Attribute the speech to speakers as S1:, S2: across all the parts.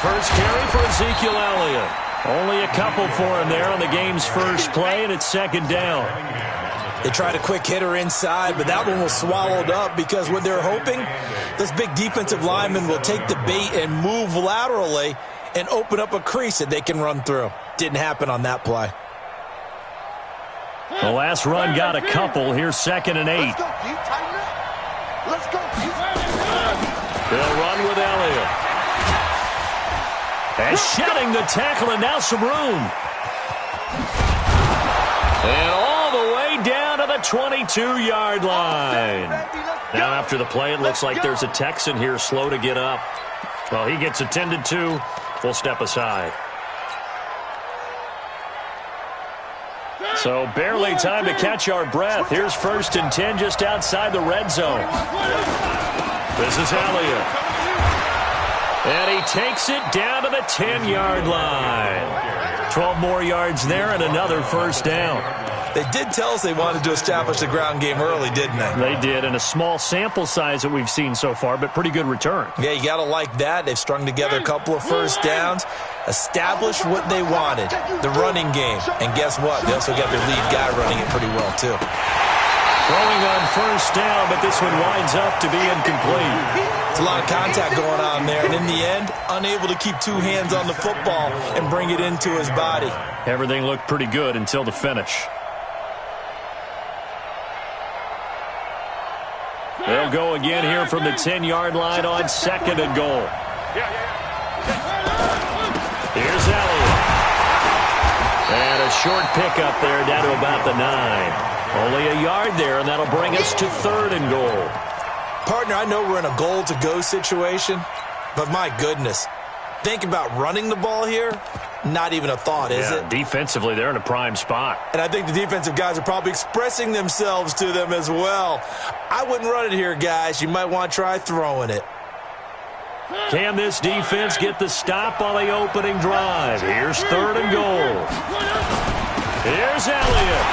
S1: first carry for Ezekiel Elliott. Only a couple for him there on the game's first play, and it's second down.
S2: They tried a quick hitter inside, but that one was swallowed up because what they're hoping, this big defensive lineman will take the bait and move laterally and open up a crease that they can run through. Didn't happen on that play.
S1: The last run got a couple. Here's 2nd and 8.
S3: Let's go.
S1: They'll run with Elliott. And shedding the tackle, and now some room. And all the way down to the 22-yard line. Now after the play, it looks like there's a Texan here slow to get up. Well, he gets attended to. We'll step aside. So barely time to catch our breath. Here's 1st and 10 just outside the red zone. This is Elliott. And he takes it down to the 10-yard line. 12 more yards there and another first down.
S2: They did tell us they wanted to establish the ground game early, didn't they?
S1: They did, and a small sample size that we've seen so far, but pretty good return.
S2: Yeah, you got to like that. They've strung together a couple of first downs, established what they wanted, the running game. And guess what? They also got their lead guy running it pretty well, too.
S1: Throwing on first down, but this one winds up to be incomplete.
S2: It's a lot of contact going on there, and in the end, unable to keep two hands on the football and bring it into his body.
S1: Everything looked pretty good until the finish. They'll go again here from the 10-yard line on 2nd and goal. Here's Elliott. And a short pickup there down to about the 9. Only a yard there, and that'll bring us to 3rd and goal.
S2: Partner, I know we're in a goal-to-go situation, but my goodness, think about running the ball here. Not even a thought, is it?
S1: Defensively, they're in a prime spot.
S2: And I think the defensive guys are probably expressing themselves to them as well. I wouldn't run it here, guys. You might want to try throwing it.
S1: Can this defense get the stop on the opening drive? Here's 3rd and goal. Here's Elliott.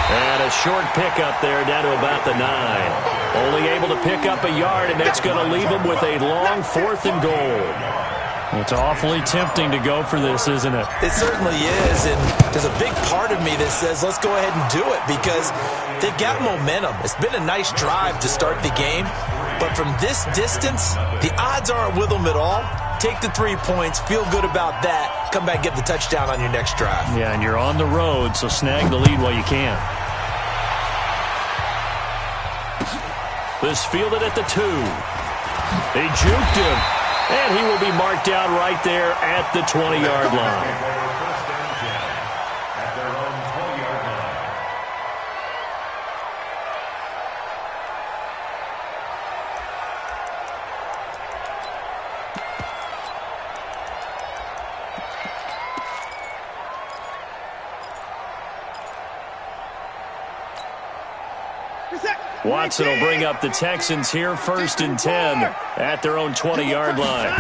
S1: And a short pickup there down to about the 9. Only able to pick up a yard, and that's going to leave him with a long 4th and goal. It's awfully tempting to go for this, isn't it?
S2: It certainly is, and there's a big part of me that says let's go ahead and do it because they've got momentum. It's been a nice drive to start the game, but from this distance, the odds aren't with them at all. Take the 3 points, feel good about that, come back and get the touchdown on your next drive. Yeah, and you're on the road, so snag the lead while you can. This fielded at the 2. They juked him. And he will be marked down right there at the 20-yard line. Watson will bring up the Texans here, 1st and 10 at their own 20-yard line.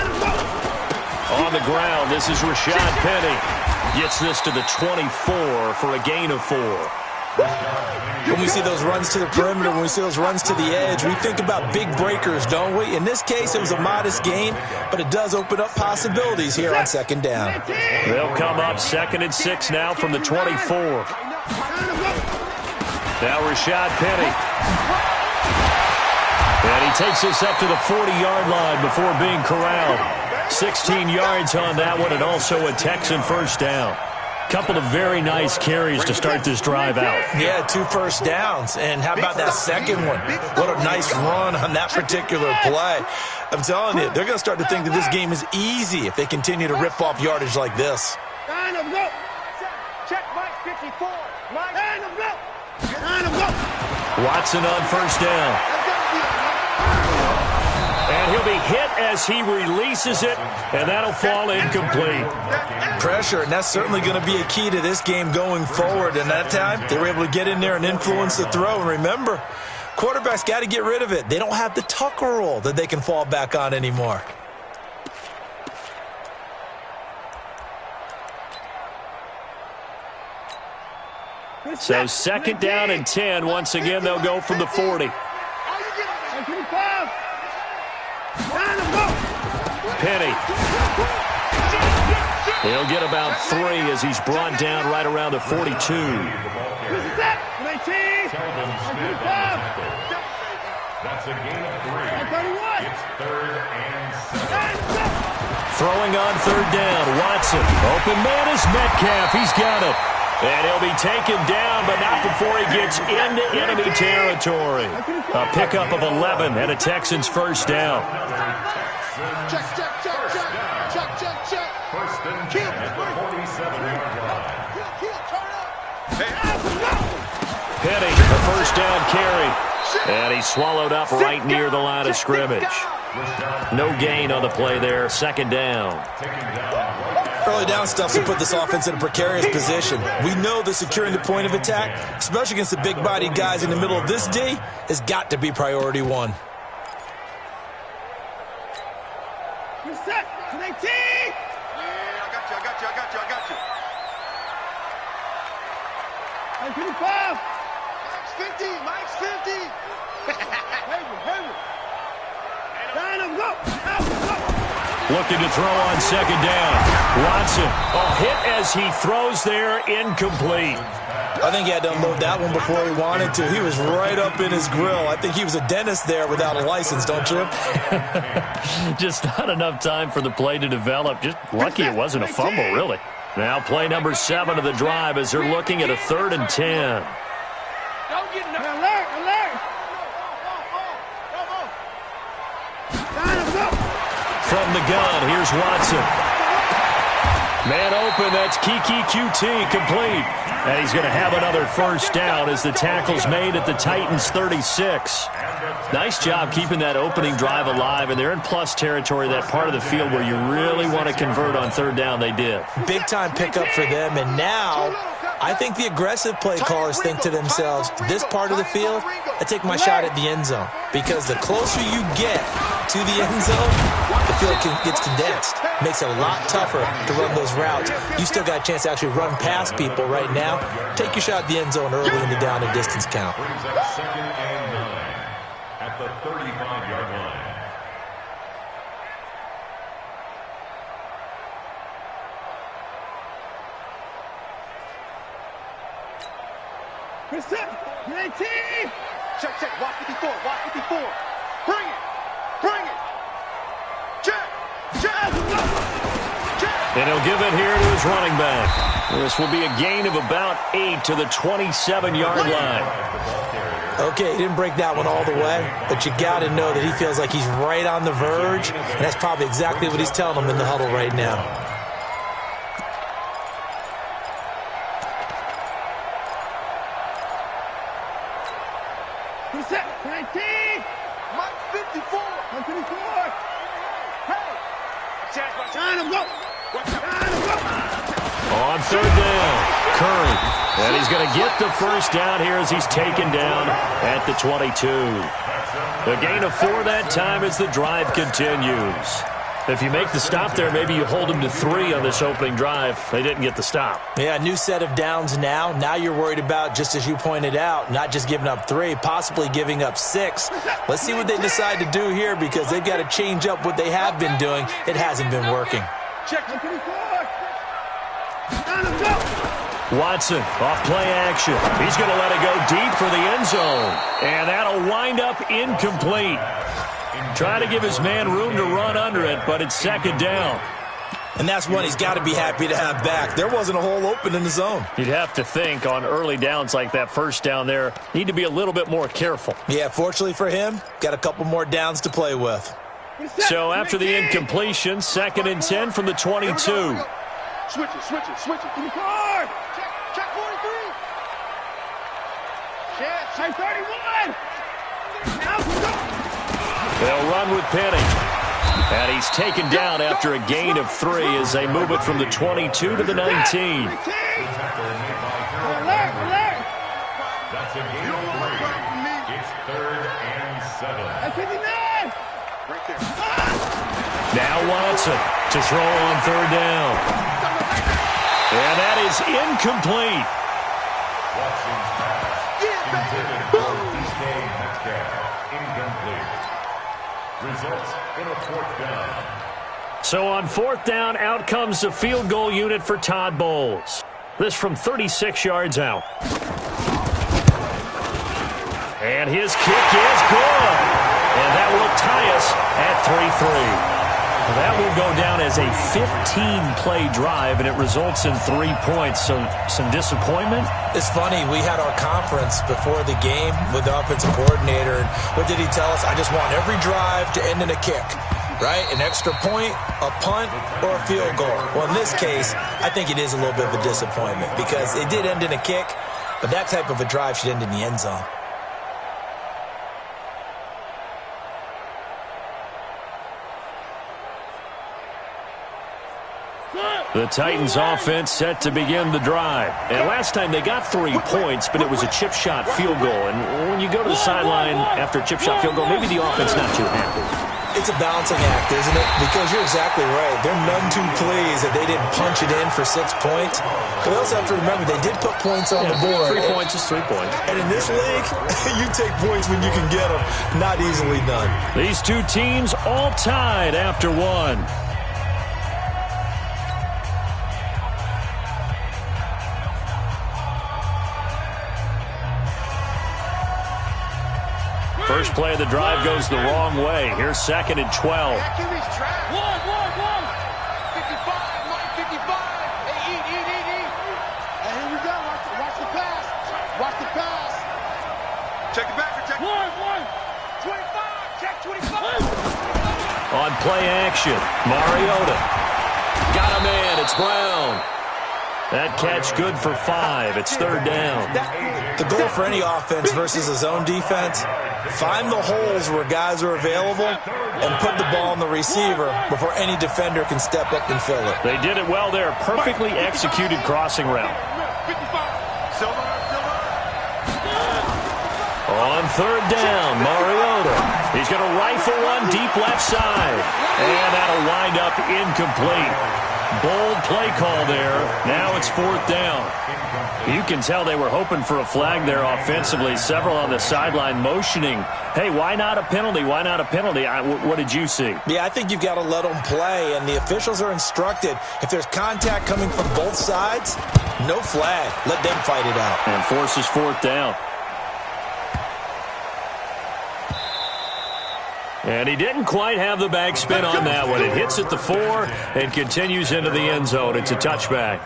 S2: On the ground, this is Rashad Penny. Gets this to the 24 for a gain of 4. When we see those runs to the perimeter, when we see those runs to the edge, we think about big breakers, don't we? In this case, it was a modest gain, but it does open up possibilities here on 2nd down.
S1: They'll come up 2nd and 6 now from the 24. Now Rashad Penny. And he takes this up to the 40-yard line before being corralled. 16 yards on that one, and also a Texan first down. Couple of very nice carries to start this drive out.
S2: Yeah, 2 first downs. And how about that second one? What a nice run on that particular play. I'm telling you, they're going to start to think that this game is easy if they continue to rip off yardage like this.
S3: Check Mike 54.
S1: Watson on first down. And he'll be hit as he releases it, and that'll fall incomplete.
S2: Pressure, and that's certainly going to be a key to this game going forward. And that time, they were able to get in there and influence the throw. And remember, quarterbacks got to get rid of it. They don't have the Tucker rule that they can fall back on anymore.
S1: So 2nd down and 10. Once again, they'll go from the 40. Penny. He'll get about 3 as he's brought down right around the 42.
S2: That's a gain of 3. It's 3rd and 7.
S1: Throwing on 3rd down. Watson. Open man is Metcalf. He's got it. And he'll be taken down, but not before he gets into enemy territory. A pickup of 11 and a Texans first down.
S3: Check.
S2: First and 10 at the 47-yard line.
S1: Penny, the first down carry. And he's swallowed up right near the line of scrimmage. No gain on the play there. 2nd down.
S4: Early down stuff to put this offense in a precarious position. We know that securing the point of attack, especially against the big-bodied guys in the middle of this D, has got to be priority 1.
S3: You're set. To 18. Yeah, I got you. Mike 55. Mike's 50. Heavy. Down him, go.
S1: Looking to throw on 2nd down. Watson, a hit as he throws there, incomplete.
S4: I think he had to unload that one before he wanted to. He was right up in his grill. I think he was a dentist there without a license, don't you?
S1: Just not enough time for the play to develop. Just lucky it wasn't a fumble, really. Now play number 7 of the drive as they're looking at a 3rd and 10.
S3: Alert.
S1: From the gun, here's Watson. Man open, that's Kiki QT, complete. And he's going to have another first down as the tackle's made at the Titans' 36. Nice job keeping that opening drive alive, and they're in plus territory, that part of the field where you really want to convert on 3rd down. They did.
S4: Big-time pickup for them, and now I think the aggressive play callers think to themselves, this part of the field, I take my shot at the end zone. Because the closer you get to the end zone, the field gets condensed. Makes it a lot tougher to run those routes. You still got a chance to actually run past people right now. Take your shot at the end zone early in the down and distance count.
S2: Brings up 2nd and 9 at the 35-yard line.
S3: Chris up. 19. Check. Watch 54. Bring it. Check.
S1: And he'll give it here to his running back. This will be a gain of about 8 to the 27-yard line.
S4: Okay, he didn't break that one all the way, but you got to know that he feels like he's right on the verge, and that's probably exactly what he's telling them in the huddle right now.
S3: Who's that? 19. Mike 54. 154. Hey. Time to go.
S1: On 3rd down, Curry. And he's going to get the first down here as he's taken down at the 22. A gain of 4 that time as the drive continues. If you make the stop there, maybe you hold them to 3 on this opening drive. They didn't get the stop.
S4: Yeah, new set of downs now. Now you're worried about, just as you pointed out, not just giving up 3, possibly giving up 6. Let's see what they decide to do here because they've got to change up what they have been doing. It hasn't been working.
S3: Check. 24. Down and go.
S1: Watson, off play action. He's going to let it go deep for the end zone. And that'll wind up incomplete. Trying to give his man room to run under it, but it's 2nd down.
S4: And that's one he's got to be happy to have back. There wasn't a hole open in the zone.
S1: You'd have to think on early downs like that first down there, need to be a little bit more careful.
S4: Yeah, fortunately for him, got a couple more downs to play with.
S1: So after the incompletion, 2nd and 10 from the 22.
S3: Switch it. In the car. Check 43. Check 31.
S1: They'll run with Penny. And he's taken down after a gain of 3 as they move it from the 22 to the 19.
S3: Alert.
S2: That's a gain of 3. It's 3rd and 7.
S3: 59. Right there.
S1: Now Watson to throw on 3rd down. And that is incomplete.
S2: Watson's pass intended for DK Metcalf. Incomplete. Results in a 4th down.
S1: So on 4th down, out comes the field goal unit for Todd Bowles. This from 36 yards out. And his kick is good. And that will tie us at 3-3. That will go down as a 15-play drive, and it results in 3 points. So some disappointment?
S4: It's funny. We had our conference before the game with the offensive coordinator. And what did he tell us? I just want every drive to end in a kick, right? An extra point, a punt, or a field goal. Well, in this case, I think it is a little bit of a disappointment because it did end in a kick, but that type of a drive should end in the end zone.
S1: The Titans offense set to begin the drive. And last time they got 3 points, but it was a chip shot field goal. And when you go to the sideline after a chip shot field goal, maybe the offense not too happy.
S4: It's a balancing act, isn't it? Because you're exactly right. They're none too pleased that they didn't punch it in for 6 points. But they also have to remember they did put points on the board.
S1: 3 points is 3 points.
S4: And in this league, you take points when you can get them. Not easily done.
S1: These two teams all tied after 1. First play of the drive goes the wrong way. Here's 2nd and 12.
S3: One. 55, line 55. Hey, eat. And here we go. Watch the pass. Watch the pass. Check it back. Check it. One. 25. Check 25.
S1: On play action, Mariota. Got a man. It's Brown. That catch good for 5. It's 3rd down.
S4: The goal for any offense versus a zone defense, find the holes where guys are available and put the ball on the receiver before any defender can step up and fill it.
S1: They did it well there. Perfectly executed crossing route.
S3: 55. Silver.
S1: On 3rd down, Mariota. He's going to rifle one deep left side. And that'll wind up incomplete. Bold play call there. Now it's 4th down. You can tell they were hoping for a flag there offensively. Several on the sideline motioning, hey, why not a penalty? Why not a penalty? What did you see?
S4: Yeah, I think you've got to let them play, and the officials are instructed. If there's contact coming from both sides, no flag. Let them fight it out.
S1: And forces 4th down. And he didn't quite have the backspin on that one. It hits at the 4 and continues into the end zone. It's a touchback.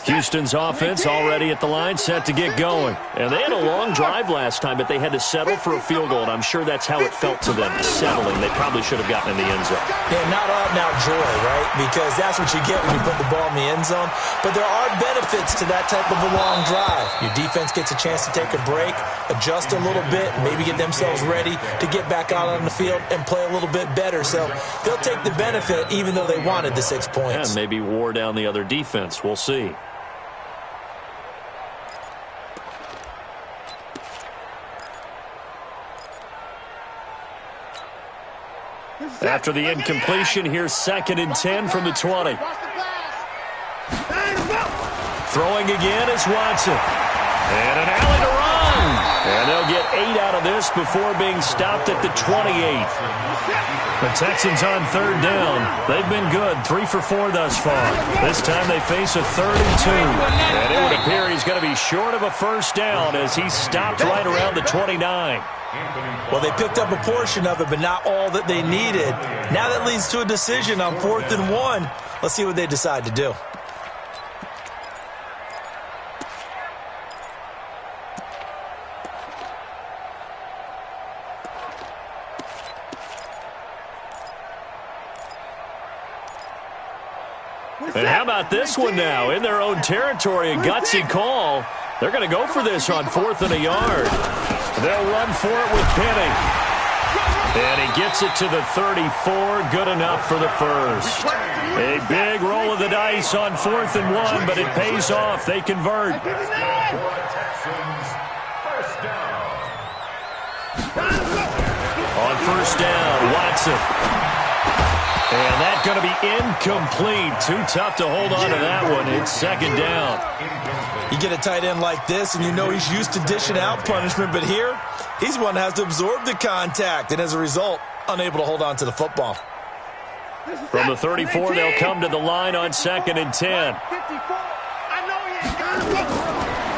S1: Houston's offense already at the line, set to get going. And they had a long drive last time, but they had to settle for a field goal, and I'm sure that's how it felt to them, settling. They probably should have gotten in the end zone.
S4: Yeah, not out and out joy, right? Because that's what you get when you put the ball in the end zone. But there are benefits to that type of a long drive. Your defense gets a chance to take a break, adjust a little bit, maybe get themselves ready to get back out on the field and play a little bit better. So they'll take the benefit even though they wanted the 6 points.
S1: And maybe wore down the other defense. We'll see. After the incompletion, here's 2nd and 10 from the 20. Throwing again is Watson. And an alley to run. And they'll get 8 out of this before being stopped at the 28. The Texans on 3rd down. They've been good, 3 for 4 thus far. This time they face a 3rd and 2. And it would appear he's going to be short of a first down as he's stopped right around the 29.
S4: Well, they picked up a portion of it, but not all that they needed. Now that leads to a decision on 4th and 1. Let's see what they decide to do.
S1: And how about this one now? In their own territory, a gutsy call. They're going to go for this on 4th and a yard. They'll run for it with Penny. And he gets it to the 34. Good enough for the first. A big roll of the dice on 4th and 1, but it pays off. They convert. On first down, Watson. And that's going to be incomplete. Too tough to hold on to that one. It's second down.
S4: You get a tight end like this, and you know he's used to dishing out punishment, but here, he's one that has to absorb the contact, and as a result, unable to hold on to the football.
S1: From the 34, they'll come to the line on 2nd and 10.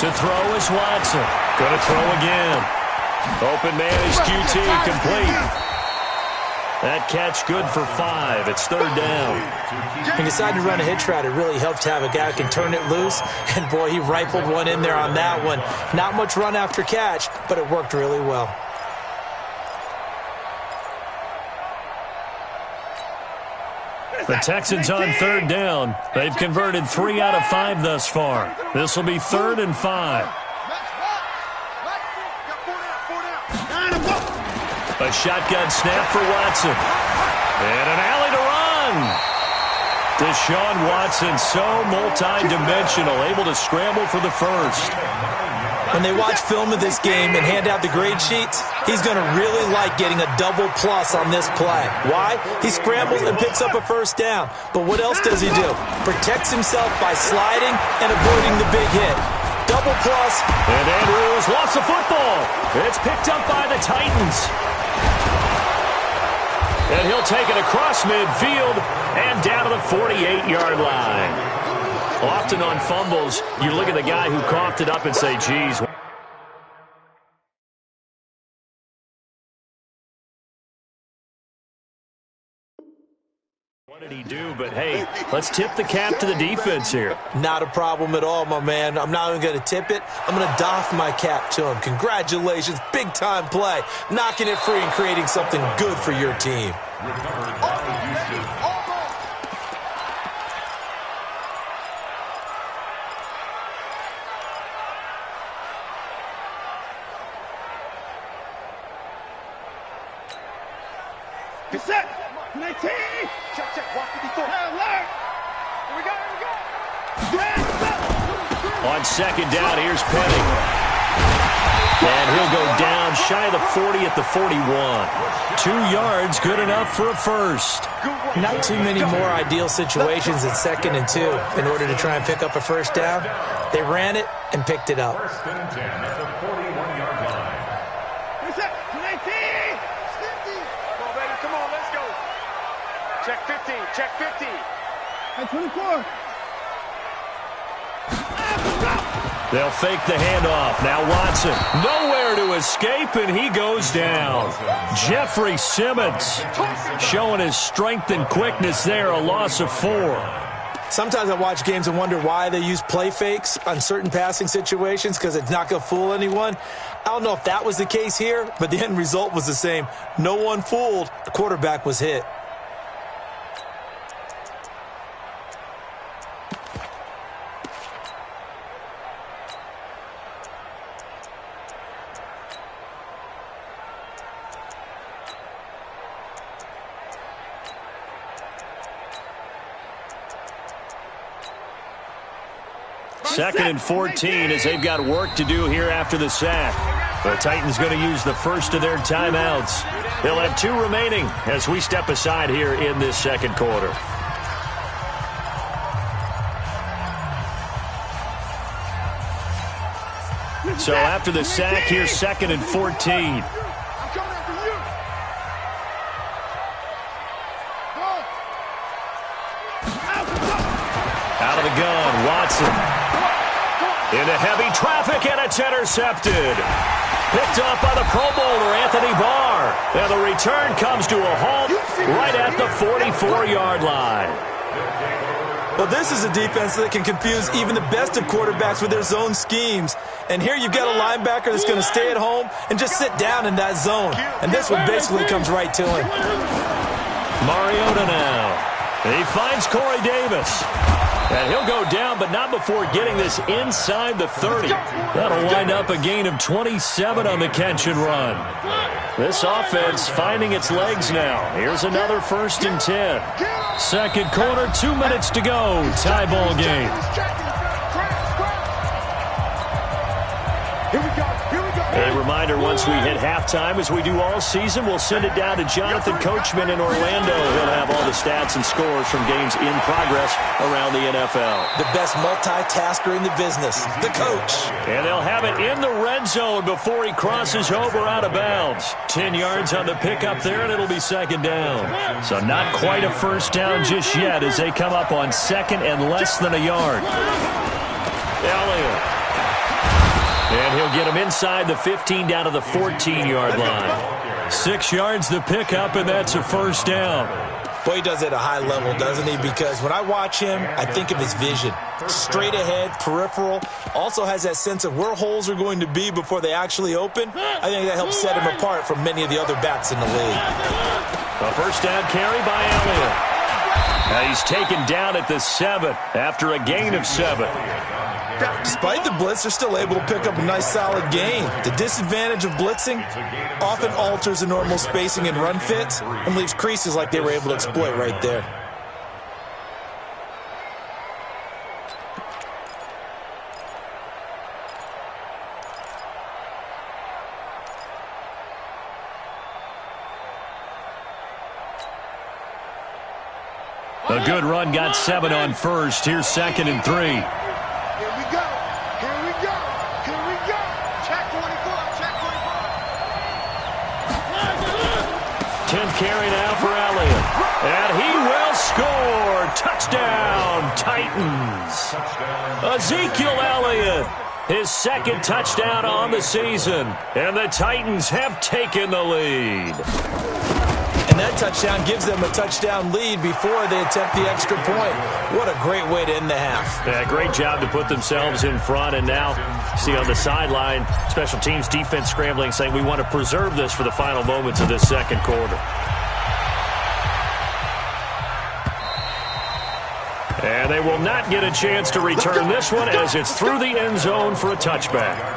S1: To throw is Watson. Going to throw again. Open man is QT, complete. That catch good for 5. It's 3rd down.
S4: When you decide to run a hitch route, it really helps to have a guy who can turn it loose. And, boy, he rifled one in there on that one. Not much run after catch, but it worked really well.
S1: The Texans on 3rd down. They've converted 3 out of 5 thus far. This will be 3rd and 5. A shotgun snap for Watson. And an alley to run. Deshaun Watson, so multi-dimensional, able to scramble for the first.
S4: When they watch film of this game and hand out the grade sheets, he's going to really like getting a double plus on this play. Why? He scrambles and picks up a first down. But what else does he do? Protects himself by sliding and avoiding the big hit. Double plus.
S1: And Andrews lost the football. It's picked up by the Titans. And he'll take it across midfield and down to the 48-yard line. Often on fumbles, you look at the guy who coughed it up and say, geez. What did he do? But, hey, let's tip the cap to the defense here.
S4: Not a problem at all, my man. I'm not even going to tip it. I'm going to doff my cap to him. Congratulations. Big-time play. Knocking it free and creating something good for your team.
S3: Cassette! 19! Check, check, 154. Alert! Here we go,
S1: On 2nd down, here's Penny. And he'll go down shy of the 40 at the 41. 2 yards, good enough for a first.
S4: Not too many more ideal situations at 2nd and 2 in order to try and pick up a first down. They ran it and picked it up.
S3: Check 15, check 15. At 24.
S1: They'll fake the handoff. Now Watson, nowhere to escape, and he goes down. Jeffrey Simmons showing his strength and quickness there, a loss of 4.
S4: Sometimes I watch games and wonder why they use play fakes on certain passing situations because it's not going to fool anyone. I don't know if that was the case here, but the end result was the same. No one fooled. The quarterback was hit.
S1: Second and 14 as they've got work to do here after the sack. The Titans going to use the first of their timeouts. They'll have 2 remaining as we step aside here in this second quarter. So after the sack, here's 2nd and 14. Out of the gun, Watson. Into heavy traffic, and it's intercepted. Picked up by the Pro Bowler, Anthony Barr. And the return comes to a halt right at the 44-yard line.
S4: Well, this is a defense that can confuse even the best of quarterbacks with their zone schemes. And here you've got a linebacker that's going to stay at home and just sit down in that zone. And this one basically comes right to him.
S1: Mariota now. He finds Corey Davis. And he'll go down, but not before getting this inside the 30. That'll wind up a gain of 27 on the catch and run. This offense finding its legs now. Here's another 1st and 10. Second quarter, 2 minutes to go. Tie ball game. A reminder, once we hit halftime, as we do all season, we'll send it down to Jonathan Coachman in Orlando. He'll have all the stats and scores from games in progress around the NFL.
S4: The best multitasker in the business, the coach.
S1: And they'll have it in the red zone before he crosses over out of bounds. 10 yards on the pickup there, and it'll be second down. So not quite a first down just yet as they come up on second and less than a yard. Elliott. And he'll get him inside the 15 down to the 14-yard line. 6 yards the pickup, and that's a first down.
S4: Boy, he does it at a high level, doesn't he? Because when I watch him, I think of his vision. Straight ahead, peripheral. Also has that sense of where holes are going to be before they actually open. I think that helps set him apart from many of the other backs in the league.
S1: A first down carry by Elliott. Now he's taken down at the 7 after a gain of 7.
S4: Despite the blitz, they're still able to pick up a nice solid gain. The disadvantage of blitzing often alters the normal spacing and run fits and leaves creases like they were able to exploit right there.
S1: A good run got 7 on first. Here's 2nd and 3. 10th carry now for Elliott. And he will score. Touchdown, Titans. Ezekiel Elliott, his 2nd touchdown on the season. And the Titans have taken the lead.
S4: And that touchdown gives them a touchdown lead before they attempt the extra point. What a great way to end the half.
S1: Yeah, great job to put themselves in front. And now, see on the sideline, special teams defense scrambling, saying we want to preserve this for the final moments of this second quarter. And they will not get a chance to return this one as it's through the end zone for a touchback.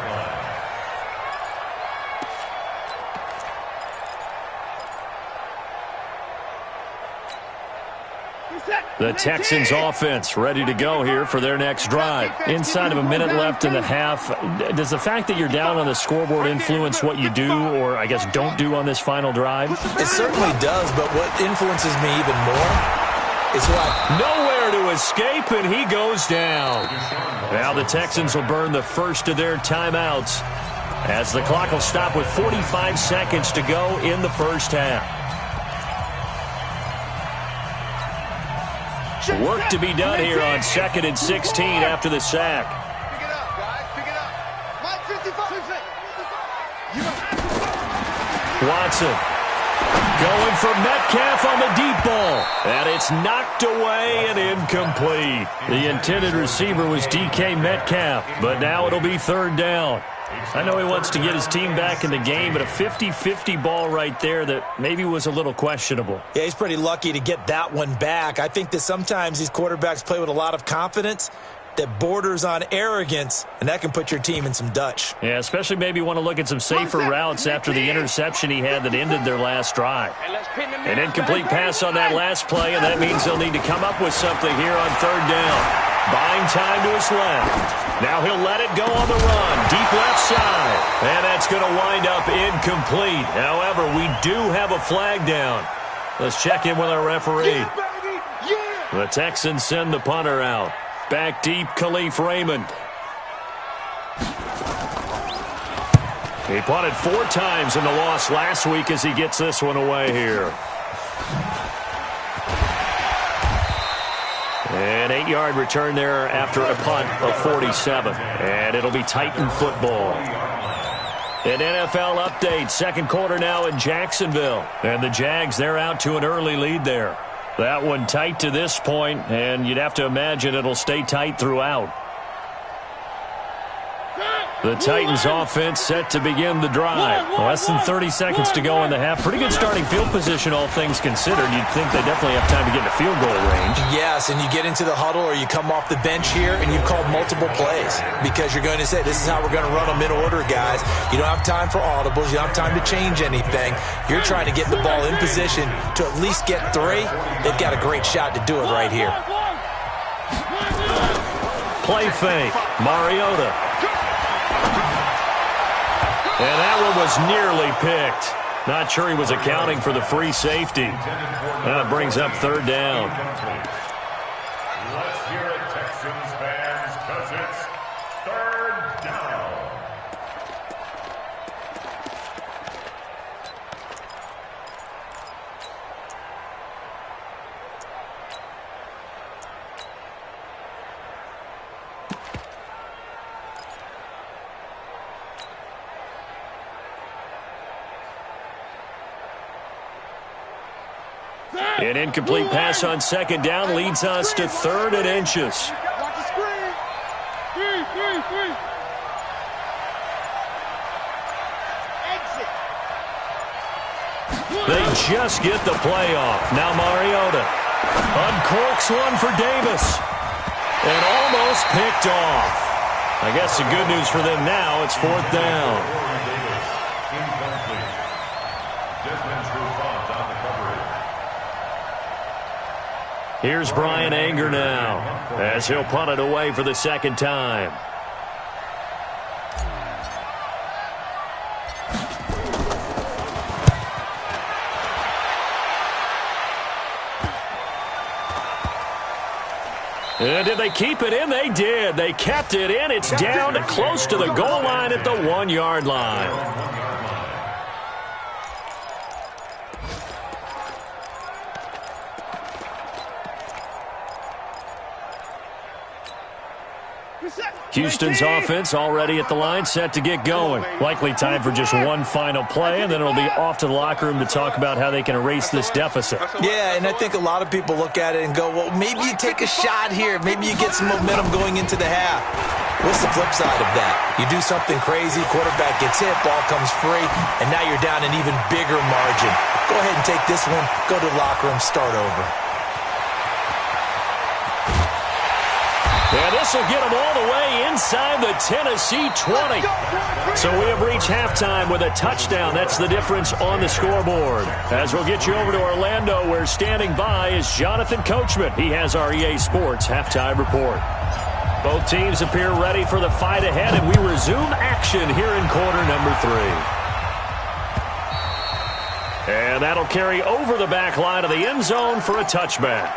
S1: The Texans offense ready to go here for their next drive. Inside of a minute left in the half, does the fact that you're down on the scoreboard influence what you do or, I guess, don't do on this final drive?
S4: It certainly does, but what influences me even more is what...
S1: Nowhere to escape, and he goes down. Now the Texans will burn the first of their timeouts as the clock will stop with 45 seconds to go in the first half. Work to be done here on 2nd and 16 after the sack.
S3: Pick it up, guys. Pick it up. Mike 55.
S1: Watson going for Metcalf on the deep ball. And it's knocked away and incomplete. The intended receiver was DK Metcalf, but now it'll be 3rd down. I know he wants to get his team back in the game, but a 50-50 ball right there that maybe was a little questionable.
S4: Yeah, he's pretty lucky to get that one back. I think that sometimes these quarterbacks play with a lot of confidence that borders on arrogance, and that can put your team in some Dutch.
S1: Yeah, especially maybe want to look at some safer routes after the interception he had that ended their last drive. An incomplete pass on that last play, and that means they'll need to come up with something here on 3rd down. Buying time to his left. Now he'll let it go on the run. Deep left side. And that's going to wind up incomplete. However, we do have a flag down. Let's check in with our referee. The Texans send the punter out. Back deep, Khalif Raymond. He punted 4 times in the loss last week as he gets this one away here. An 8-yard return there after a punt of 47. And it'll be Titan football. An NFL update. Second quarter now in Jacksonville. And the Jags, they're out to an early lead there. That one tight to this point, and you'd have to imagine it'll stay tight throughout. The Titans offense set to begin the drive. Less than 30 seconds to go in the half. Pretty good starting field position, all things considered. You'd think they definitely have time to get into field goal range.
S4: Yes, and you get into the huddle or you come off the bench here and you've called multiple plays because you're going to say, this is how we're going to run them in order, guys. You don't have time for audibles. You don't have time to change anything. You're trying to get the ball in position to at least get 3. They've got a great shot to do it right here.
S1: Play fake. Mariota. And was nearly picked. Not sure he was accounting for the free safety. That brings up third down.
S2: Let's hear it, Texans fans, because it's third down.
S1: An incomplete pass on second down leads us to 3rd and inches.
S3: Watch the screen. Three. Exit.
S1: They just get the play off. Now Mariota uncorks one for Davis. And almost picked off. I guess the good news for them now, it's 4th down. Here's Brian Anger now, as he'll punt it away for the second time. And did they keep it in? They did. They kept it in. It's down close to the goal line at the 1-yard line. Houston's offense already at the line, set to get going. Likely time for just one final play, and then it'll be off to the locker room to talk about how they can erase this deficit.
S4: Yeah, and I think a lot of people look at it and go, well, maybe you take a shot here. Maybe you get some momentum going into the half. What's the flip side of that? You do something crazy, quarterback gets hit, ball comes free, and now you're down an even bigger margin. Go ahead and take this one, go to the locker room, start over.
S1: And this will get them all the way inside the Tennessee 20. So we have reached halftime with a touchdown. That's the difference on the scoreboard. As we'll get you over to Orlando, where standing by is Jonathan Coachman. He has our EA Sports halftime report. Both teams appear ready for the fight ahead, and we resume action here in quarter number 3. And that'll carry over the back line of the end zone for a touchback.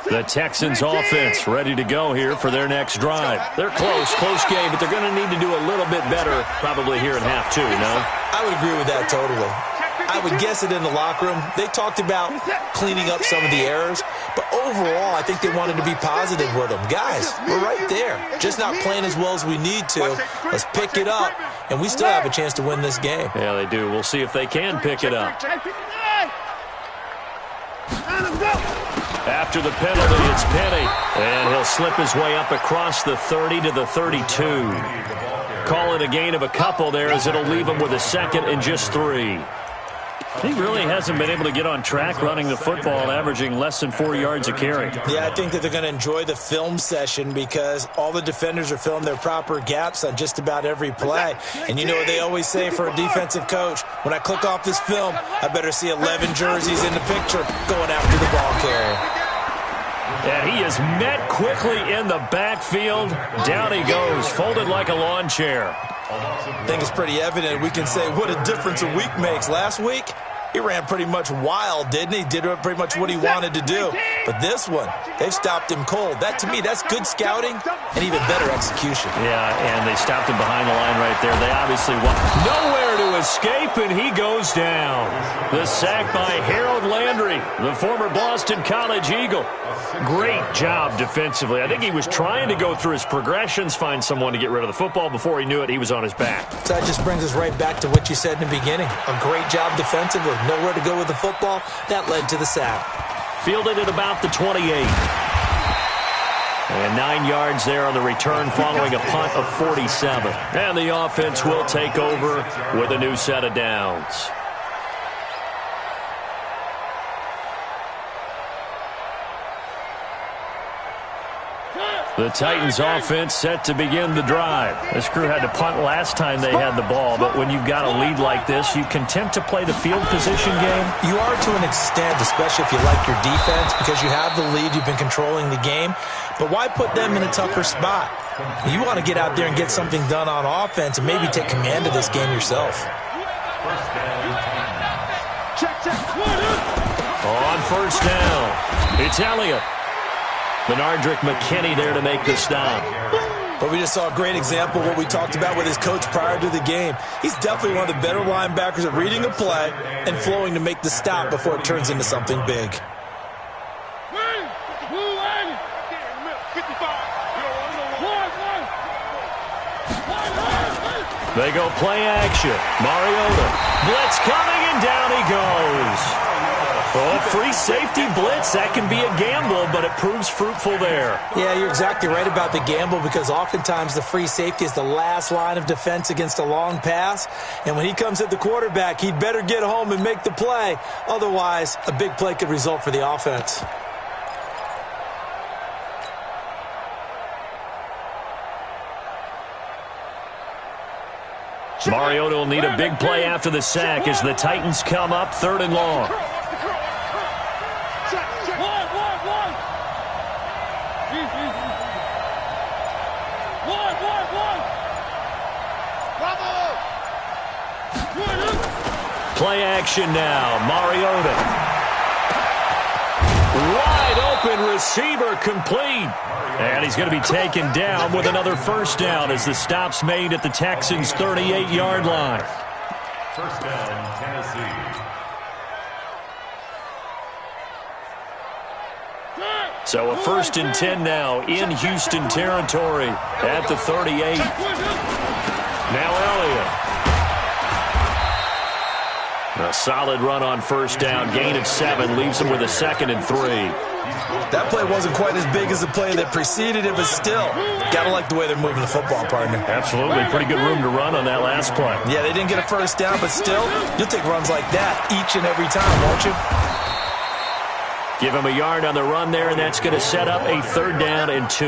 S1: The Texans offense ready to go here for their next drive. They're close game, but they're going to need to do a little bit better probably here in half 2, no?
S4: I would agree with that totally. I would guess it in the locker room. They talked about cleaning up some of the errors, but overall, I think they wanted to be positive with them. Guys, we're right there. Just not playing as well as we need to. Let's pick it up, and we still have a chance to win this game.
S1: Yeah, they do. We'll see if they can pick it up. After the penalty, it's Penny, and he'll slip his way up across the 30 to the 32. Call it a gain of a couple there, as it'll leave him with a second and just 3. He really hasn't been able to get on track running the football, averaging less than 4 yards a carry.
S4: Yeah, I think that they're going to enjoy the film session because all the defenders are filling their proper gaps on just about every play. And you know what they always say for a defensive coach? When I click off this film, I better see 11 jerseys in the picture going after the ball carrier.
S1: And he is met quickly in the backfield. Down he goes, folded like a lawn chair.
S4: I think it's pretty evident. We can say what a difference a week makes. Last week, he ran pretty much wild, didn't he? Did pretty much what he wanted to do. But this one, they've stopped him cold. That, to me, that's good scouting and even better execution.
S1: Yeah, and they stopped him behind the line right there. They obviously want nowhere to escape, and he goes down. The sack by Harold Landry, the former Boston College Eagle. Great job defensively. I think he was trying to go through his progressions, find someone to get rid of the football. Before he knew it, he was on his back.
S4: So that just brings us right back to what you said in the beginning. A great job defensively. Nowhere to go with the football. That led to the sack.
S1: Fielded at about the 28. And 9 yards there on the return following a punt of 47. And the offense will take over with a new set of downs. The Titans offense set to begin the drive. This crew had to punt last time they had the ball, but when you've got a lead like this, you content to play the field position game?
S4: You are to an extent, especially if you like your defense, because you have the lead, you've been controlling the game. But why put them in a tougher spot? You want to get out there and get something done on offense and maybe take command of this game yourself.
S1: On first down, it's Elliott. Benardrick McKinney there to make the stop.
S4: But we just saw a great example of what we talked about with his coach prior to the game. He's definitely one of the better linebackers at reading a play and flowing to make the stop before it turns into something big.
S1: They go play action. Mariota. Blitz coming, and down he goes. Oh, free safety blitz. That can be a gamble, but it proves fruitful there.
S4: Yeah, you're exactly right about the gamble, because oftentimes the free safety is the last line of defense against a long pass. And when he comes at the quarterback, he'd better get home and make the play. Otherwise, a big play could result for the offense.
S1: Mariota will need a big play after the sack as the Titans come up 3rd and long. Play action now. Mariota. Wide open receiver complete. And he's going to be taken down with another first down as the stop's made at the Texans' 38-yard line.
S2: First down, Tennessee.
S1: So a 1st and 10 now in Houston territory at the 38. Now Elliott. A solid run on first down. Gain of 7 leaves him with a 2nd and 3.
S4: That play wasn't quite as big as the play that preceded it, but still, gotta like the way they're moving the football, partner.
S1: Absolutely. Pretty good room to run on that last play.
S4: Yeah, they didn't get a first down, but still, you'll take runs like that each and every time, won't you?
S1: Give him a yard on the run there, and that's going to set up a 3rd down and 2.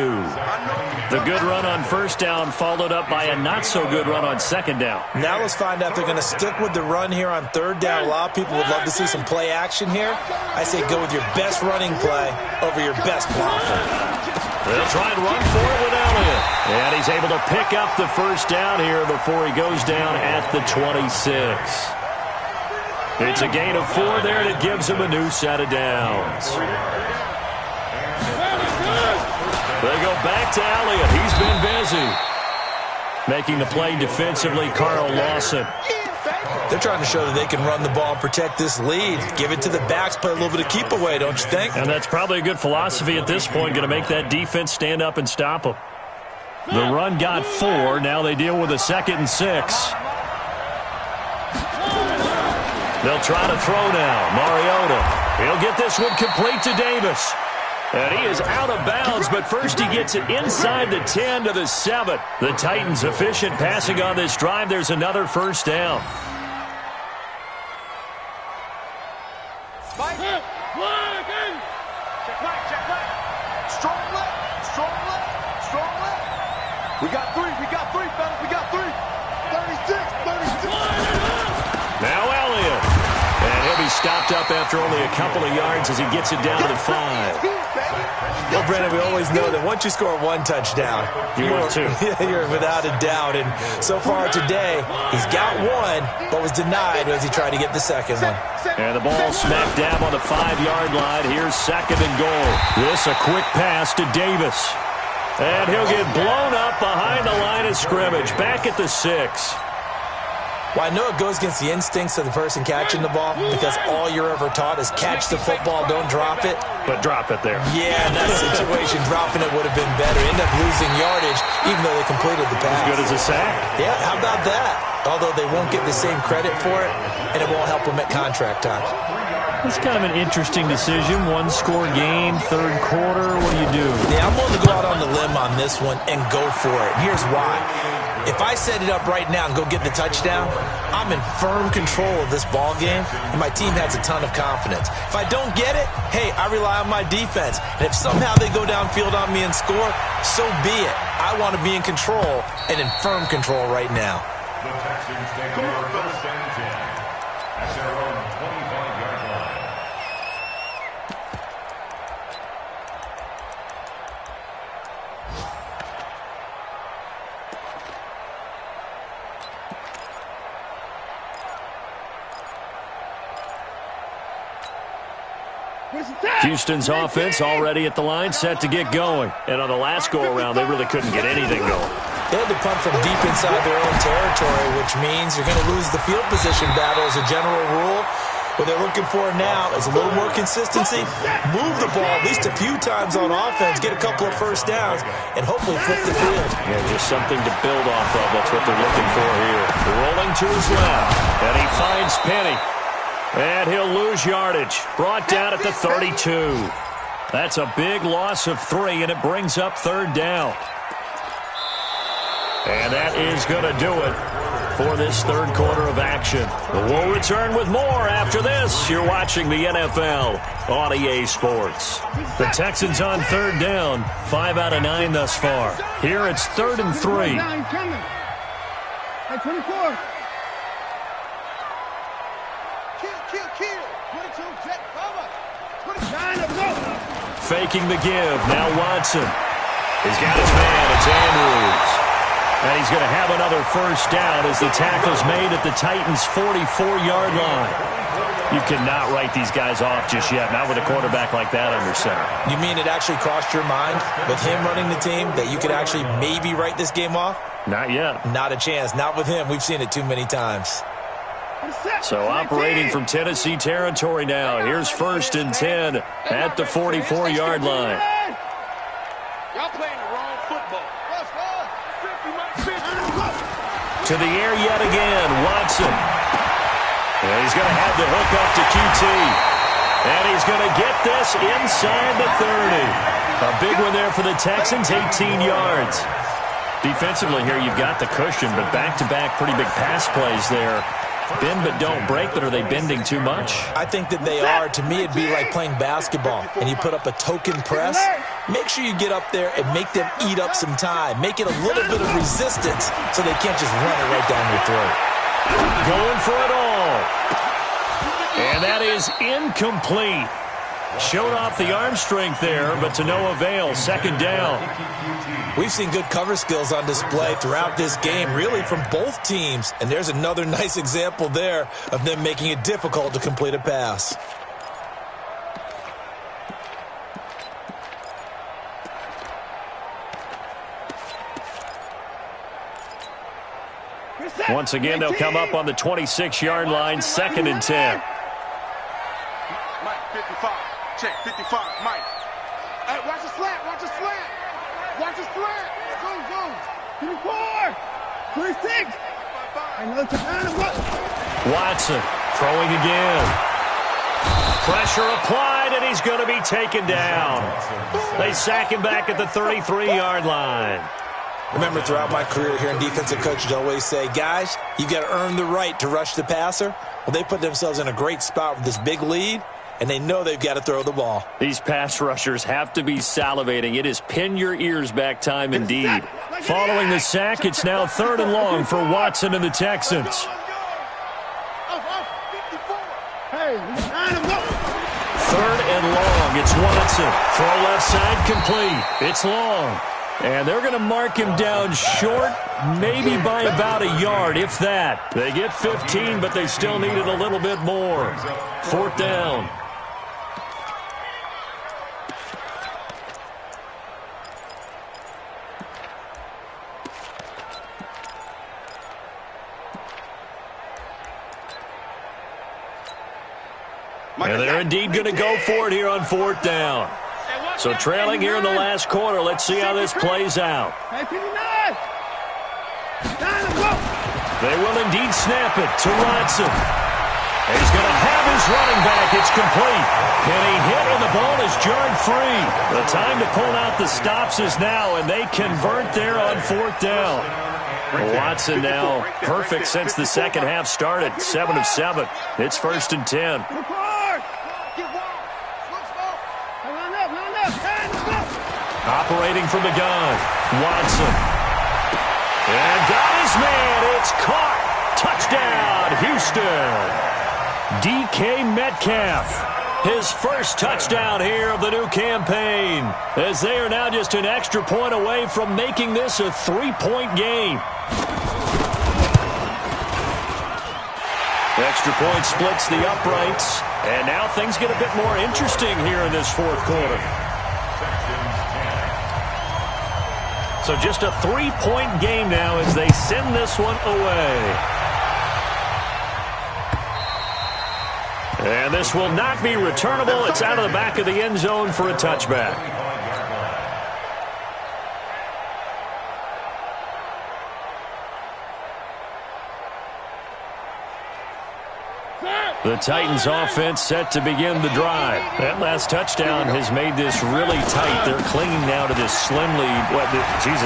S1: The good run on first down followed up by a not-so-good run on 2nd down.
S4: Now let's find out if they're going to stick with the run here on 3rd down. A lot of people would love to see some play action here. I say go with your best running play over your best blocker.
S1: They'll try and run for it with Elliott. And he's able to pick up the first down here before he goes down at the 26. It's a gain of 4 there, and it gives him a new set of downs. They go back to Elliott. He's been busy. Making the play defensively, Carl Lawson.
S4: They're trying to show that they can run the ball and protect this lead. Give it to the backs, play a little bit of keep away, don't you think?
S1: And that's probably a good philosophy at this point, going to make that defense stand up and stop them. The run got 4. Now they deal with a 2nd and 6. They'll try to throw now. Mariota. He'll get this one complete to Davis. And he is out of bounds, but first he gets it inside the 10 to the 7. The Titans efficient passing on this drive. There's another first down.
S3: Mike. Check right. Strong left. We got 3, fellas. We got 3. 36.
S1: Now Elliott. And he'll be stopped up after only a couple of yards as he gets it down to the 5.
S4: Well, Brennan, we always know that once you score 1 touchdown, you're without a doubt. And so far today, he's got 1, but was denied as he tried to get the 2nd one.
S1: And the ball smack dab on the 5-yard line. Here's 2nd and goal. This a quick pass to Davis. And he'll get blown up behind the line of scrimmage. Back at the 6.
S4: Well, I know it goes against the instincts of the person catching the ball, because all you're ever taught is catch the football, don't drop it.
S1: But drop it there.
S4: Yeah, in that situation, dropping it would have been better. End up losing yardage, even though they completed the pass.
S1: As good as a sack.
S4: Yeah, how about that? Although they won't get the same credit for it, and it won't help them at contract time.
S1: It's kind of an interesting decision. 1-score game, 3rd quarter. What do you do?
S4: Yeah, I'm willing to go out on the limb on this one and go for it. Here's why. If I set it up right now and go get the touchdown, I'm in firm control of this ball game, and my team has a ton of confidence. If I don't get it, hey, I rely on my defense. And if somehow they go downfield on me and score, so be it. I want to be in control and in firm control right now.
S5: The Texans take over first and 10 at their own 25-yard line.
S1: Houston's offense already at the line, set to get going. And on the last go-around, they really couldn't get anything going.
S4: They had to punt from deep inside their own territory, which means you're going to lose the field position battle as a general rule. What they're looking for now is a little more consistency, move the ball at least a few times on offense, get a couple of first downs, and hopefully flip the field.
S1: Yeah, just something to build off of. That's what they're looking for here. Rolling to his left, and he finds Penny. And he'll lose yardage. Brought down at the 32. That's a big loss of 3, and it brings up 3rd down. And that is going to do it for this 3rd quarter of action. We'll return with more after this. You're watching the NFL on EA Sports. The Texans on 3rd down. 5 out of 9 thus far. Here it's 3rd and 3.
S3: Hey, 24. Kill. 22, jet cover. 29, let's go.
S1: Faking the give. Now Watson. He's got his man. It's Andrews. And he's going to have another first down as the tackle's made at the Titans' 44-yard line. You cannot write these guys off just yet, not with a quarterback like that under center.
S4: You mean it actually crossed your mind with him running the team that you could actually maybe write this game off?
S1: Not yet.
S4: Not a chance. Not with him. We've seen it too many times.
S1: So operating from Tennessee territory now. Here's 1st and 10 at the 44-yard line.
S3: Y'all playing the wrong football.
S1: To the air yet again, Watson. And he's going to have the hook up to QT. And he's going to get this inside the 30. A big one there for the Texans, 18 yards. Defensively here, you've got the cushion, but back-to-back pretty big pass plays there. Bend but don't break, but are they bending too much?
S4: I think that they are. To me, it'd be like playing basketball, and you put up a token press. Make sure you get up there and make them eat up some time. Make it a little bit of resistance so they can't just run it right down your throat.
S1: Going for it all. And that is incomplete. Showed off the arm strength there, but to no avail. 2nd down.
S4: We've seen good cover skills on display throughout this game, really from both teams. And there's another nice example there of them making it difficult to complete a pass.
S1: Once again, they'll come up on the 26-yard line, 2nd and 10.
S3: Mike, 55. Check, 55. Mike. Hey, watch the slant. Watch the slant. Watch the slant. Go. 24. 26. Another time.
S1: Watson throwing again. Pressure applied, and he's going to be taken down. They sack him back at the 33-yard line.
S4: Remember, throughout my career here in defensive coaches always say, guys, you've got to earn the right to rush the passer. Well, they put themselves in a great spot with this big lead, and they know they've got to throw the ball.
S1: These pass rushers have to be salivating. It is pin your ears back time indeed. Following the sack, it's now 3rd and long for Watson and the Texans. Third and long. It's Watson. Throw left side complete. It's long. And they're going to mark him down short, maybe by about a yard, if that. They get 15, but they still needed a little bit more. 4th down. And they're indeed going to go for it here on 4th down. So trailing here in the last quarter. Let's see how this plays out. They will indeed snap it to Watson. He's going to have his running back. It's complete. Penny hit, and the ball is jarred free. The time to pull out the stops is now, and they convert there on fourth down. Watson now perfect since the second half started. 7 of 7. It's 1st and 10. Operating from the gun. Watson. And got his man. It's caught. Touchdown, Houston. DK Metcalf. His first touchdown here of the new campaign, as they are now just an extra point away from making this a 3-point game. Extra point splits the uprights, and now things get a bit more interesting here in this fourth quarter. So just a 3-point game now as they send this one away. And this will not be returnable. It's out of the back of the end zone for a touchback. The Titans offense set to begin the drive. That last touchdown has made this really tight. They're clinging now to this slim lead.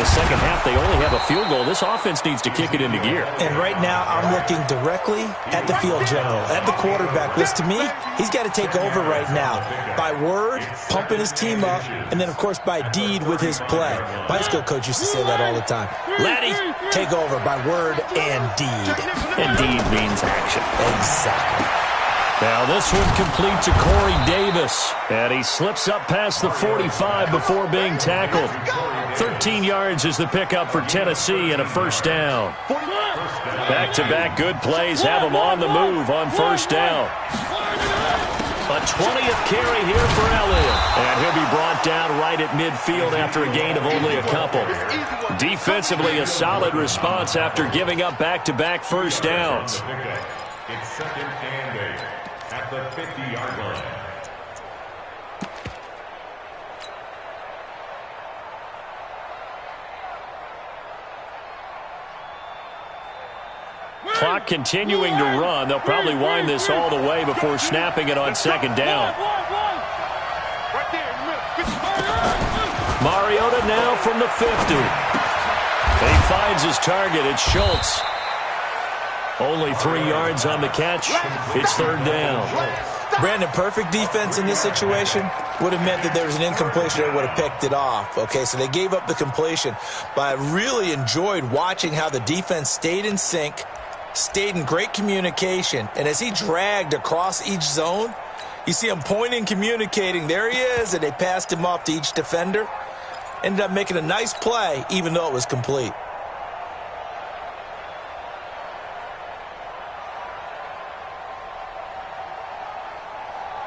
S1: Second half, they only have a field goal. This offense needs to kick it into gear.
S4: And right now, I'm looking directly at the field general, at the quarterback. Because to me, he's got to take over right now. By word, pumping his team up, and then, of course, by deed with his play. My high school coach used to say that all the time. Laddie, take over by word and deed.
S1: And deed means action.
S4: Exactly.
S1: Now this one complete to Corey Davis. And he slips up past the 45 before being tackled. 13 yards is the pickup for Tennessee and a first down. Back-to-back good plays have him on the move on first down. A 20th carry here for Elliott. And he'll be brought down right at midfield after a gain of only a couple. Defensively, a solid response after giving up back-to-back first downs.
S5: It's 2nd and 8 at the 50-yard line.
S1: Clock continuing to run. They'll probably wind this all the way before snapping it on second down. Mariota now from the 50. He finds his target. It's Schultz. Only 3 yards on the catch. It's third down.
S4: Brandon, perfect defense in this situation would have meant that there was an incompletion. They would have picked it off. Okay, so they gave up the completion. But I really enjoyed watching how the defense stayed in sync, stayed in great communication. And as he dragged across each zone, you see him pointing, communicating. There he is, and they passed him off to each defender. Ended up making a nice play, even though it was complete.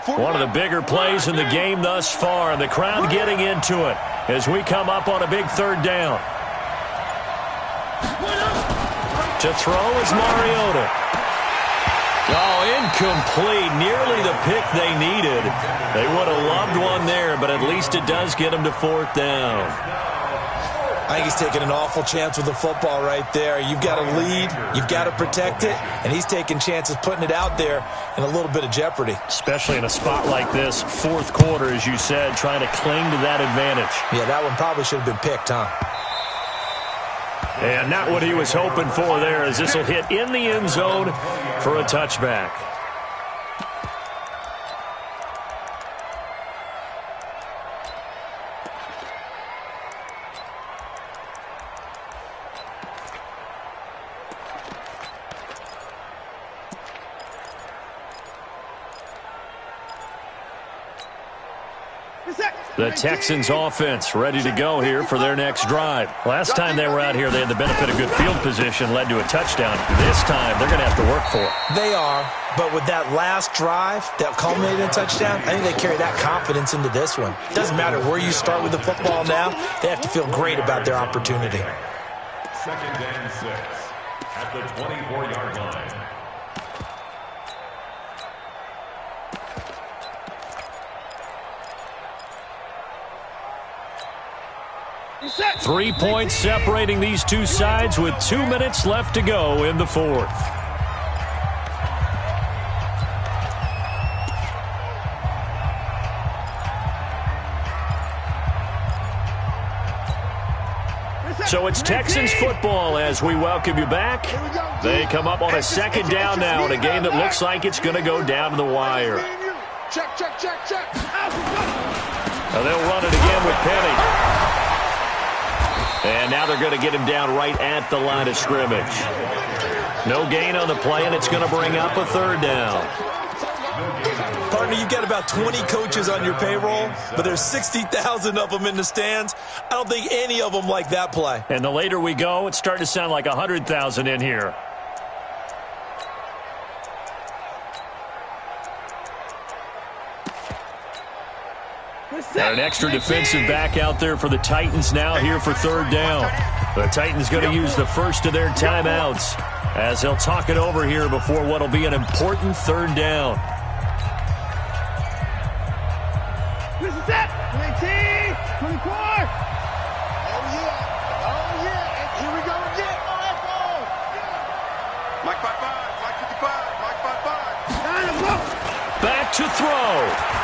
S1: One of the bigger plays in the game thus far, and the crowd getting into it as we come up on a big third down. To throw is Mariota. Oh, incomplete. Nearly the pick they needed. They would have loved one there, but at least it does get them to fourth down.
S4: I think he's taking an awful chance with the football right there. You've got to lead, you've got to protect it, and he's taking chances putting it out there in a little bit of jeopardy.
S1: Especially in a spot like this, fourth quarter, as you said, trying to cling to that advantage.
S4: Yeah, that one probably should have been picked, huh?
S1: And not what he was hoping for there, as this will hit in the end zone for a touchback. The Texans offense ready to go here for their next drive. Last time they were out here, they had the benefit of good field position, led to a touchdown. This time, they're going to have to work for it.
S4: They are, but with that last drive that culminated in a touchdown, I think they carry that confidence into this one. Doesn't matter where you start with the football now, they have to feel great about their opportunity.
S5: 2nd and 6 at the 24-yard line.
S1: 3 points separating these two sides with 2 minutes left to go in the fourth. So it's Texans football as we welcome you back. They come up on a second down now in a game that looks like it's going to go down to the wire.
S3: Check.
S1: Now they'll run it again with Penny. And now they're going to get him down right at the line of scrimmage. No gain on the play, and it's going to bring up a third down.
S4: Partner, you've got about 20 coaches on your payroll, but there's 60,000 of them in the stands. I don't think any of them like that play.
S1: And the later we go, it's starting to sound like 100,000 in here. Got an extra defensive back out there for the Titans now here for third down. The Titans going to use the first of their timeouts as they'll talk it over here before what will be an important third down.
S3: This is it. 19, 24. Oh, yeah. And here we go again. Oh, let's go. Mike 5-5, Mike 55, Mike 5-5.
S1: Back to throw.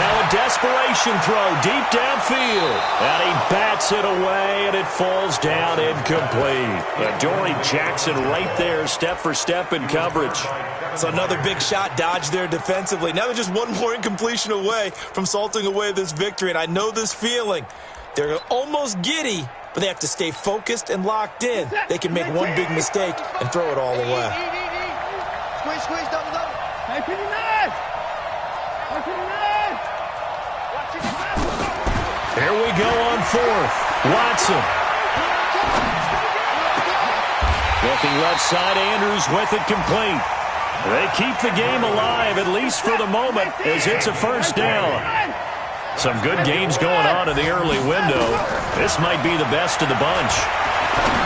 S1: Now a desperation throw deep downfield. And he bats it away, and it falls down incomplete. Dory Jackson right there, step for step in coverage.
S4: So another big shot dodged there defensively. Now they're just one more incompletion away from salting away this victory. And I know this feeling. They're almost giddy, but they have to stay focused and locked in. They can make one big mistake and throw it all away.
S3: Squeeze, double. Hey, 59.
S1: Here we go on fourth. Watson. Looking left side, Andrews with it complete. They keep the game alive, at least for the moment, as it's a first down. Some good games going on in the early window. This might be the best of the bunch.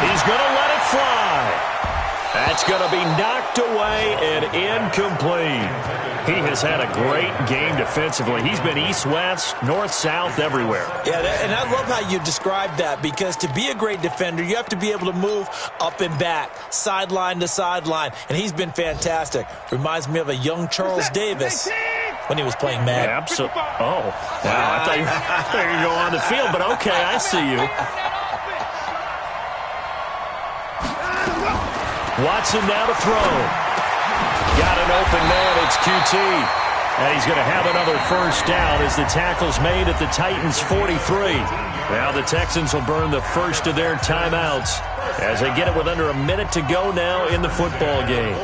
S1: He's going to let it fly. That's going to be knocked away and incomplete. He has had a great game defensively. He's been east-west, north-south, everywhere.
S4: Yeah, and I love how you described that, because to be a great defender, you have to be able to move up and back, sideline to sideline, and he's been fantastic. Reminds me of a young Charles Davis when he was playing Madden.
S1: Yeah, absolutely. Oh, wow. I thought you were going to go on the field, but okay, I see you. Watson now to throw. Got an open man. It's QT. And he's going to have another first down as the tackle's made at the Titans' 43. Now the Texans will burn the first of their timeouts as they get it with under a minute to go now in the football game.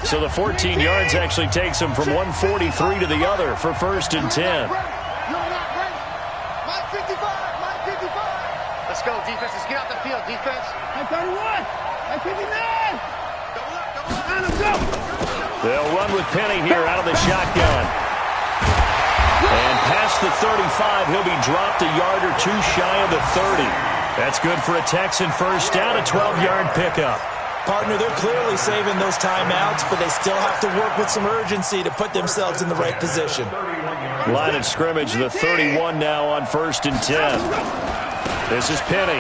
S1: So the 14 yards actually takes them from 143 to the other for first and 10.
S3: Let's go, defense. Let's get out the field, defense. Hey, 31. Hey, 59. Double up. Let's go.
S1: They'll run with Penny here out of the shotgun. And past the 35, he'll be dropped a yard or two shy of the 30. That's good for a Texan first down, a 12-yard pickup.
S4: Partner, they're clearly saving those timeouts, but they still have to work with some urgency to put themselves in the right position.
S1: Line of scrimmage, the 31 now on first and 10. This is Penny.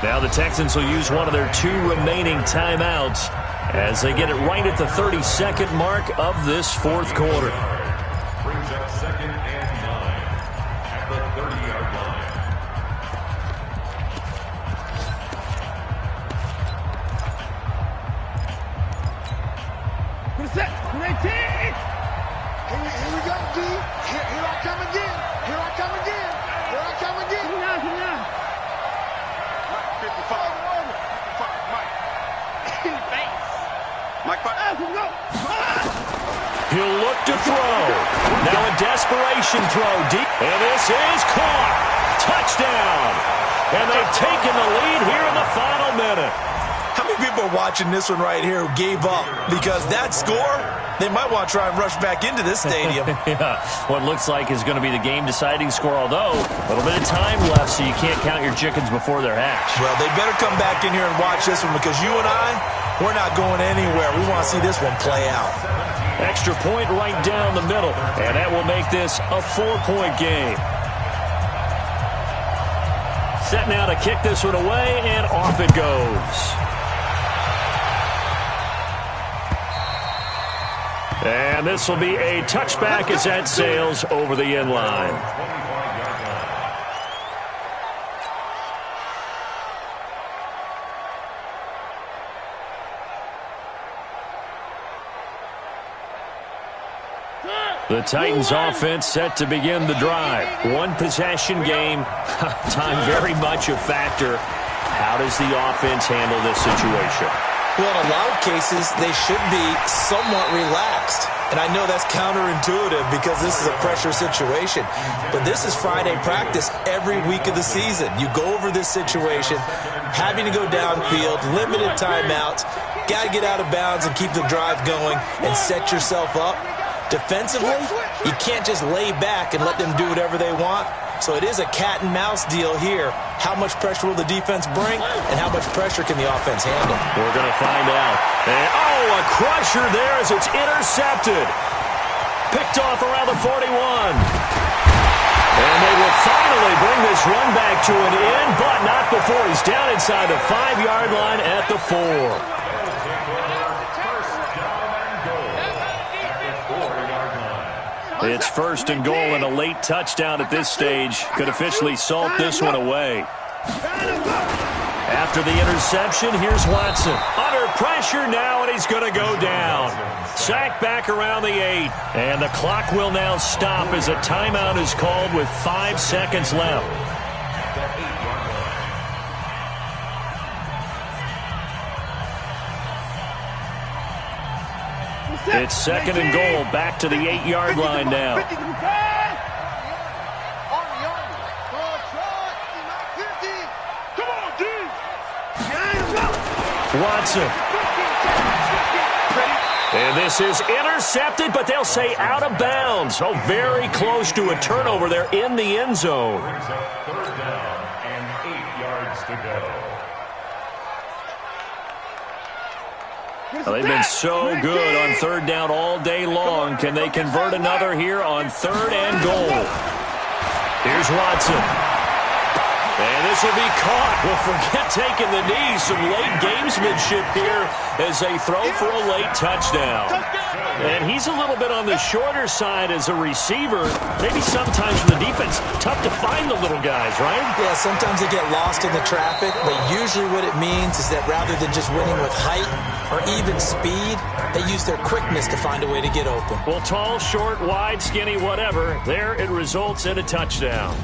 S1: Now the Texans will use one of their two remaining timeouts as they get it right at the 32nd mark of this fourth quarter.
S5: Brings up second and 9 at the 30-yard line.
S3: Who's that? 19. Here we go, D. Here I come again. Here I come again. Mike 55. Mike. In the face. Mike 5.
S1: He'll look to throw. Now a desperation throw deep. And this is caught. Touchdown. And they've taken the lead here in the final minute.
S4: How many people are watching this one right here who gave up? Because that score, they might want to try and rush back into this stadium.
S1: Yeah, what looks like is going to be the game-deciding score, although a little bit of time left, so you can't count your chickens before they're hatched.
S4: Well, they better come back in here and watch this one, because you and I, we're not going anywhere. We want to see this one play out.
S1: Extra point right down the middle, and that will make this a 4-point game. Set now to kick this one away, and off it goes. And this will be a touchback as that sails over the end line. The Titans offense set to begin the drive. One possession game. Time very much a factor. How does the offense handle this situation?
S4: Well, in a lot of cases, they should be somewhat relaxed. And I know that's counterintuitive because this is a pressure situation. But this is Friday practice every week of the season. You go over this situation, having to go downfield, limited timeouts, got to get out of bounds and keep the drive going and set yourself up. Defensively, you can't just lay back and let them do whatever they want. So it is a cat and mouse deal here. How much pressure will the defense bring, and how much pressure can the offense handle?
S1: We're going to find out. And, a crusher there as it's intercepted. Picked off around the 41. And they will finally bring this run back to an end, but not before he's down inside the 5-yard line at the 4. It's first and goal and a late touchdown at this stage. Could officially salt this one away. After the interception, here's Watson. Under pressure now, and he's going to go down. Sacked back around the 8. And the clock will now stop as a timeout is called with 5 seconds left. It's second and goal, back to the 8-yard line now. Watson. And this is intercepted, but they'll say out of bounds. Oh, very close to a turnover there in the end zone.
S5: Third down and 8 yards to go.
S1: Well, they've been so good on third down all day long. Can they convert another here on third and goal? Here's Watson. And this will be caught. Well, forget taking the knee. Some late gamesmanship here as they throw for a late touchdown. And he's a little bit on the shorter side as a receiver. Maybe sometimes for the defense, tough to find the little guys, right?
S4: Yeah, sometimes they get lost in the traffic, but usually what it means is that rather than just winning with height or even speed, they use their quickness to find a way to get open.
S1: Well, tall, short, wide, skinny, whatever, there it results in a touchdown.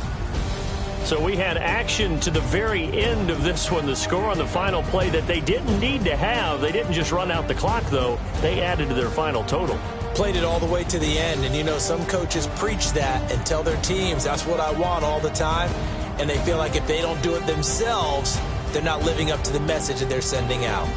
S1: So we had action to the very end of this one. The score on the final play that they didn't need to have. They didn't just run out the clock, though. They added to their final total.
S4: Played it all the way to the end. And, you know, some coaches preach that and tell their teams, that's what I want all the time. And they feel like if they don't do it themselves, they're not living up to the message that they're sending out.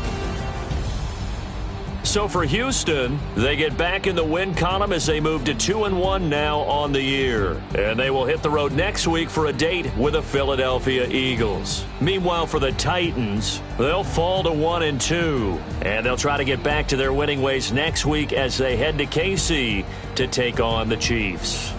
S1: So for Houston, they get back in the win column as they move to 2-1 now on the year. And they will hit the road next week for a date with the Philadelphia Eagles. Meanwhile, for the Titans, they'll fall to 1-2. And they'll try to get back to their winning ways next week as they head to KC to take on the Chiefs.